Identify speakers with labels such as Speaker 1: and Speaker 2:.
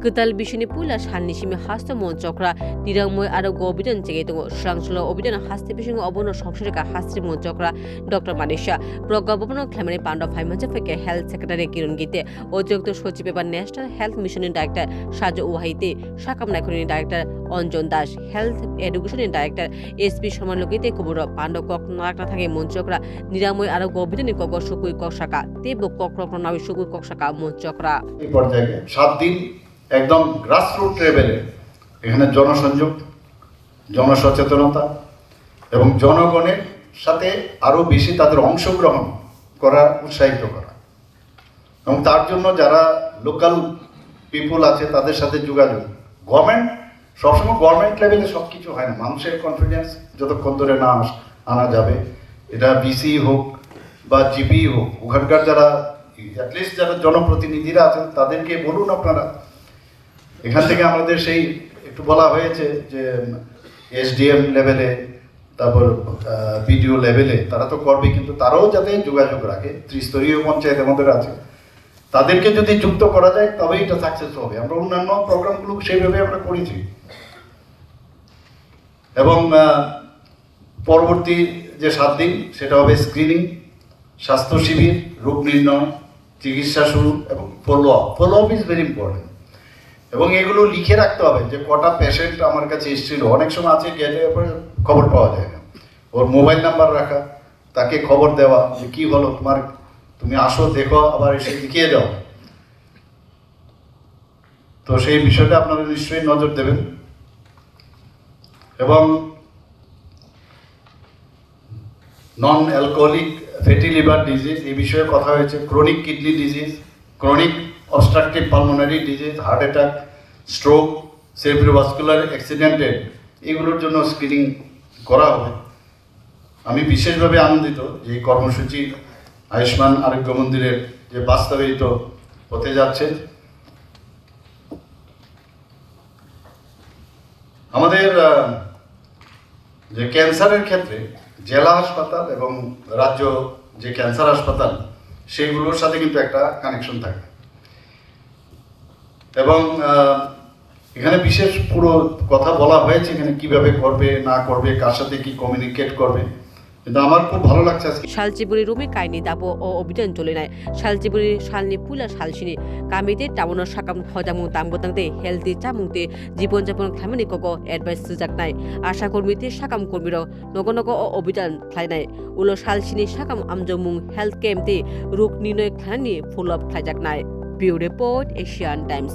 Speaker 1: Ketal Bishini Pula Shanishimi Hasta Monchokra, Niramoy Arago Obidan Chegato, Shangslo Obidan Hasti Bishing Obono Shokshaka Hasti Monchokra, Dr. Manisha, Progobono Clamary Pound of Himachafake Health Secretary Kirun Gite, Ojok Shochipa National Health Mission Director, Shajo Uhaite, Shakam Nakuni Director, Onjon Dash, Health Education Director, SP Shaman Logite Kuburo, Pando Kok Nakatake Monchokra, Niramoy Arago Obidan Koko Shukui Koshaka, Tebo Kokro Navi Shuku Koshaka Monchokra.
Speaker 2: একদম grassroot লেভেলে এখানে জনসংযোগ জনসচেতনতা এবং জনগণের সাথে আরো বেশি তাদের অংশগ্রহণ করা উৎসাহিত করা এবং তার জন্য যারা লোকাল পিপল আছে তাদের সাথে যোগাযোগ গভর্নমেন্ট সবসময় গভর্নমেন্ট লেভেলে সবকিছু হয় না মানুষের কনফিডেন্স যতক্ষণ ধরে না আনা যাবে এটা বিসি হোক বা জিপি হোক ওখানকার যারা অ্যাটলিস্ট যারা জনপ্রতিনিধিরা আছেন তাদেরকে বলুন আপনারা এখান থেকে আমাদের সেই একটু বলা হয়েছে যে এসডিএম লেভেলে তারপর বিডিও লেভেলে তারা তো করবে কিন্তু তারাও যাতে যোগাযোগ রাখে ত্রিস্তরীয় পঞ্চায়েত আমাদের আছে তাদেরকে যদি যুক্ত করা যায় তবেই এটা সাকসেস হবে আমরা অন্যান্য প্রোগ্রামগুলো সেইভাবে আমরা করেছি এবং পরবর্তী যে 7 দিন সেটা হবে স্ক্রিনিং স্বাস্থ্য শিবির রোগ নির্ণয় চিকিৎসা শুরু এবং follow up is very important এবং এগুলো লিখে রাখতে হবে যে কটা পেশেন্ট আমার কাছে এসেছিল অনেক সময় আছে গেলে খবর পাওয়া যায় না ওর মোবাইল নাম্বার রাখা তাকে খবর দেওয়া যে কি হলো তোমার তুমি আসো দেখো আবার এসে লিখিয়ে যাও তো সেই বিষয়টা আপনারা নিশ্চয়ই নজর দেবেন এবং non alcoholic fatty liver disease এই বিষয়ে কথা হয়েছে chronic kidney disease chronic obstructive pulmonary disease heart attack stroke সেরিব্রোভাস্কুলার অ্যাক্সিডেন্টের এগুলোর জন্য স্ক্রিনিং করা হবে আমি বিশেষভাবে আনন্দিত যে এই কর্মসূচি আয়ুষ্মান আরোগ্য মন্দিরের যে বাস্তবায়িত হতে যাচ্ছে আমাদের যে ক্যান্সারের ক্ষেত্রে জেলা হাসপাতাল এবং রাজ্য যে ক্যান্সার হাসপাতাল সেগুলোর সাথে কিন্তু একটা কানেকশন থাকে এবং এখানে বিশেষ পুরো কথা বলা হয়েছে এখানে কিভাবে করবে না করবে কার সাথে কি কমিউনিকেট করবে কিন্তু আমার খুব ভালো লাগছে আজকে
Speaker 1: শালচিবুরি রুমে কাইনি দাবো ও অভিযান চলে নাই শালচিবুরি শালনি পুলা শালসিনি কামিতে টাউন সাকাম হজামু দামবতাংতে হেলদি চামুংতে জীবনযাপন খামানি কগো এডভাইস সুজাক নাই আশা কর্মীতে সাকাম কর্মীর নগনগ ও অভিযান খাইনাই উলো শালসিনি সাকাম আমজমুং হেলথ ক্যাম্পতে রোগ নির্ণয় খানি ফলো আপ খাইজাক নাই ব্যুরো রিপোর্ট এশিয়ান টাইমস